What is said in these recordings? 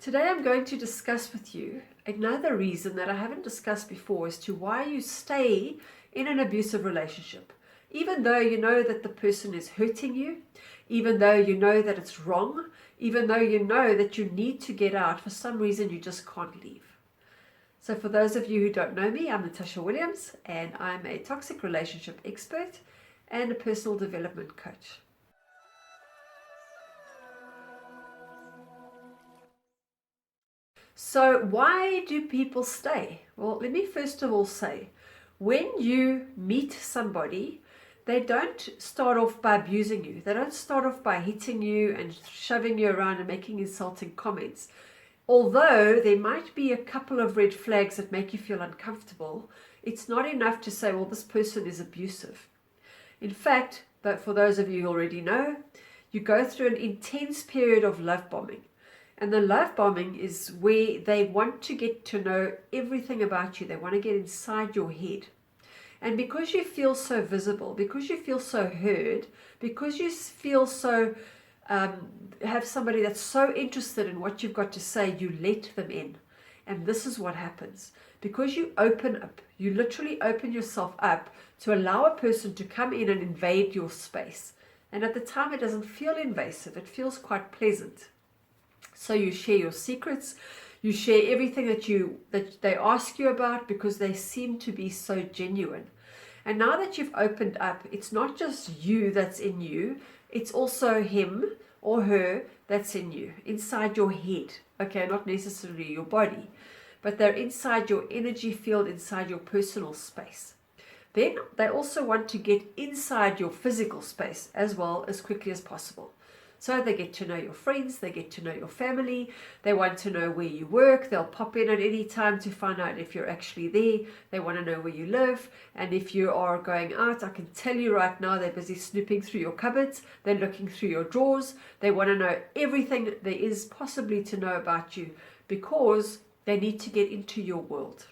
Today I'm going to discuss with you another reason that I haven't discussed before as to why you stay in an abusive relationship. Even though you know that the person is hurting you, even though you know that it's wrong, even though you know that you need to get out, for some reason you just can't leave. So for those of you who don't know me, I'm Natasha Williams and I'm a toxic relationship expert and a personal development coach. So why do people stay? Well, let me first of all say, when you meet somebody, they don't start off by abusing you. They don't start off by hitting you and shoving you around and making insulting comments. Although there might be a couple of red flags that make you feel uncomfortable, it's not enough to say, well, this person is abusive. In fact, but for those of you who already know, you go through an intense period of love bombing. And the love bombing is where they want to get to know everything about you. They want to get inside your head. And because you feel so visible, because you feel so heard, because you feel so, have somebody that's so interested in what you've got to say, you let them in. And this is what happens. Because you open up, you literally open yourself up to allow a person to come in and invade your space. And at the time, it doesn't feel invasive. It feels quite pleasant. So you share your secrets, you share everything that they ask you about because they seem to be so genuine. And now that you've opened up, it's not just you that's in you, it's also him or her that's in you, inside your head. Okay, not necessarily your body, but they're inside your energy field, inside your personal space. Then they also want to get inside your physical space as well as quickly as possible. So they get to know your friends, they get to know your family, they want to know where you work, they'll pop in at any time to find out if you're actually there, they want to know where you live, and if you are going out, I can tell you right now, they're busy snooping through your cupboards, they're looking through your drawers, they want to know everything there is possibly to know about you, because they need to get into your world.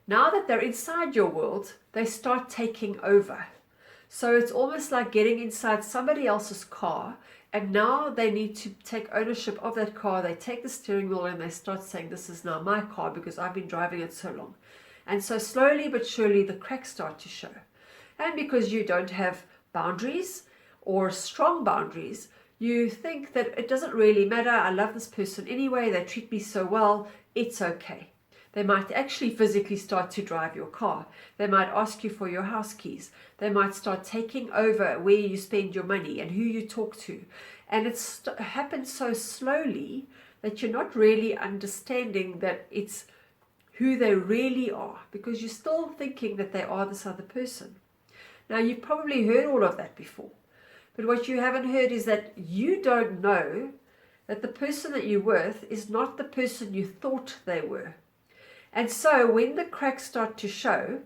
Now that they're inside your world, they start taking over. So it's almost like getting inside somebody else's car, and now they need to take ownership of that car. They take the steering wheel and they start saying, this is now my car because I've been driving it so long. And so slowly but surely the cracks start to show. And because you don't have boundaries or strong boundaries, you think that it doesn't really matter. I love this person anyway. They treat me so well. It's okay. They might actually physically start to drive your car. They might ask you for your house keys. They might start taking over where you spend your money and who you talk to. And it happens so slowly that you're not really understanding that it's who they really are, because you're still thinking that they are this other person. Now, you've probably heard all of that before. But what you haven't heard is that you don't know that the person that you're with is not the person you thought they were. And so when the cracks start to show,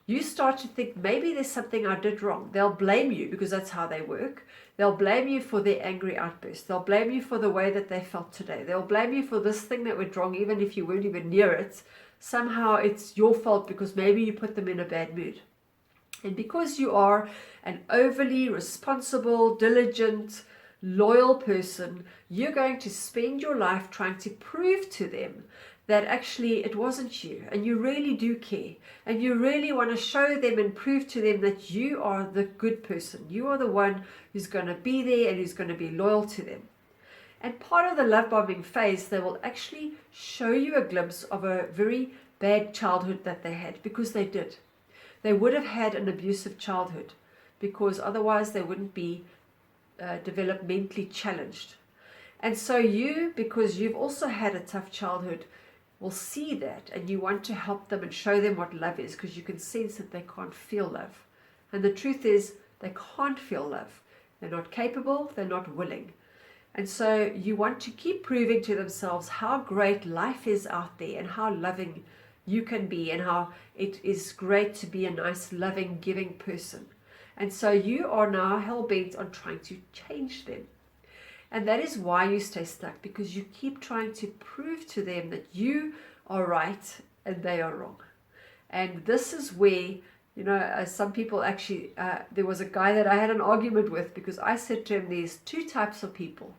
you start to think, maybe there's something I did wrong. They'll blame you because that's how they work. They'll blame you for their angry outburst. They'll blame you for the way that they felt today. They'll blame you for this thing that went wrong, even if you weren't even near it. Somehow it's your fault because maybe you put them in a bad mood. And because you are an overly responsible, diligent, loyal person, you're going to spend your life trying to prove to them that actually it wasn't you, and you really do care, and you really want to show them and prove to them that you are the good person. You are the one who's going to be there and who's going to be loyal to them. And part of the love bombing phase, they will actually show you a glimpse of a very bad childhood that they had, because they did. They would have had an abusive childhood, because otherwise they wouldn't be developmentally challenged. And so you, because you've also had a tough childhood, will see that, and you want to help them and show them what love is, because you can sense that they can't feel love. And the truth is, they can't feel love. They're not capable, they're not willing. And so you want to keep proving to themselves how great life is out there and how loving you can be and how it is great to be a nice, loving, giving person. And so you are now hell-bent on trying to change them. And that is why you stay stuck, because you keep trying to prove to them that you are right and they are wrong. And this is where, some people actually, there was a guy that I had an argument with, because I said to him, there's two types of people.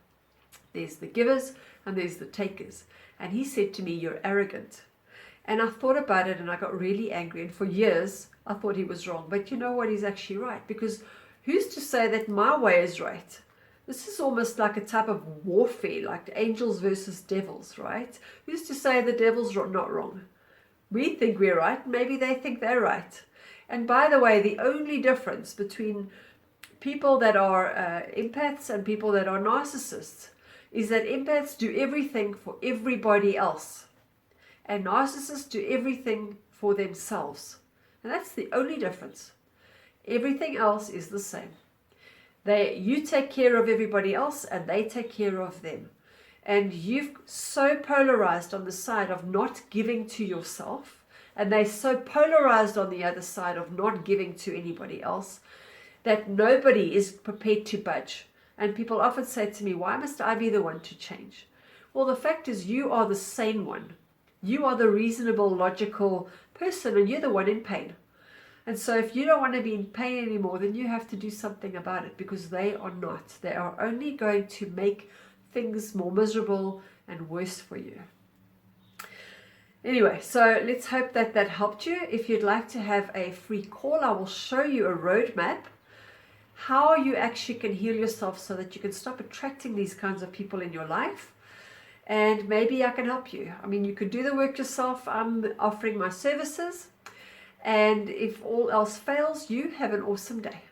There's the givers and there's the takers. And he said to me, "You're arrogant." And I thought about it and I got really angry. And for years, I thought he was wrong. But you know what? He's actually right. Because who's to say that my way is right? This is almost like a type of warfare, like angels versus devils, right? Who's to say the devil's not wrong? We think we're right. Maybe they think they're right. And by the way, the only difference between people that are empaths and people that are narcissists is that empaths do everything for everybody else. And narcissists do everything for themselves. And that's the only difference. Everything else is the same. You take care of everybody else and they take care of them. And you've so polarized on the side of not giving to yourself, and they're so polarized on the other side of not giving to anybody else, that nobody is prepared to budge. And people often say to me, "Why must I be the one to change?" Well, the fact is you are the sane one. You are the reasonable, logical person, and you're the one in pain. And so if you don't want to be in pain anymore, then you have to do something about it, because they are not. They are only going to make things more miserable and worse for you. Anyway, so let's hope that that helped you. If you'd like to have a free call, I will show you a roadmap how you actually can heal yourself so that you can stop attracting these kinds of people in your life. And maybe I can help you. I mean, you could do the work yourself. I'm offering my services. And if all else fails, you have an awesome day.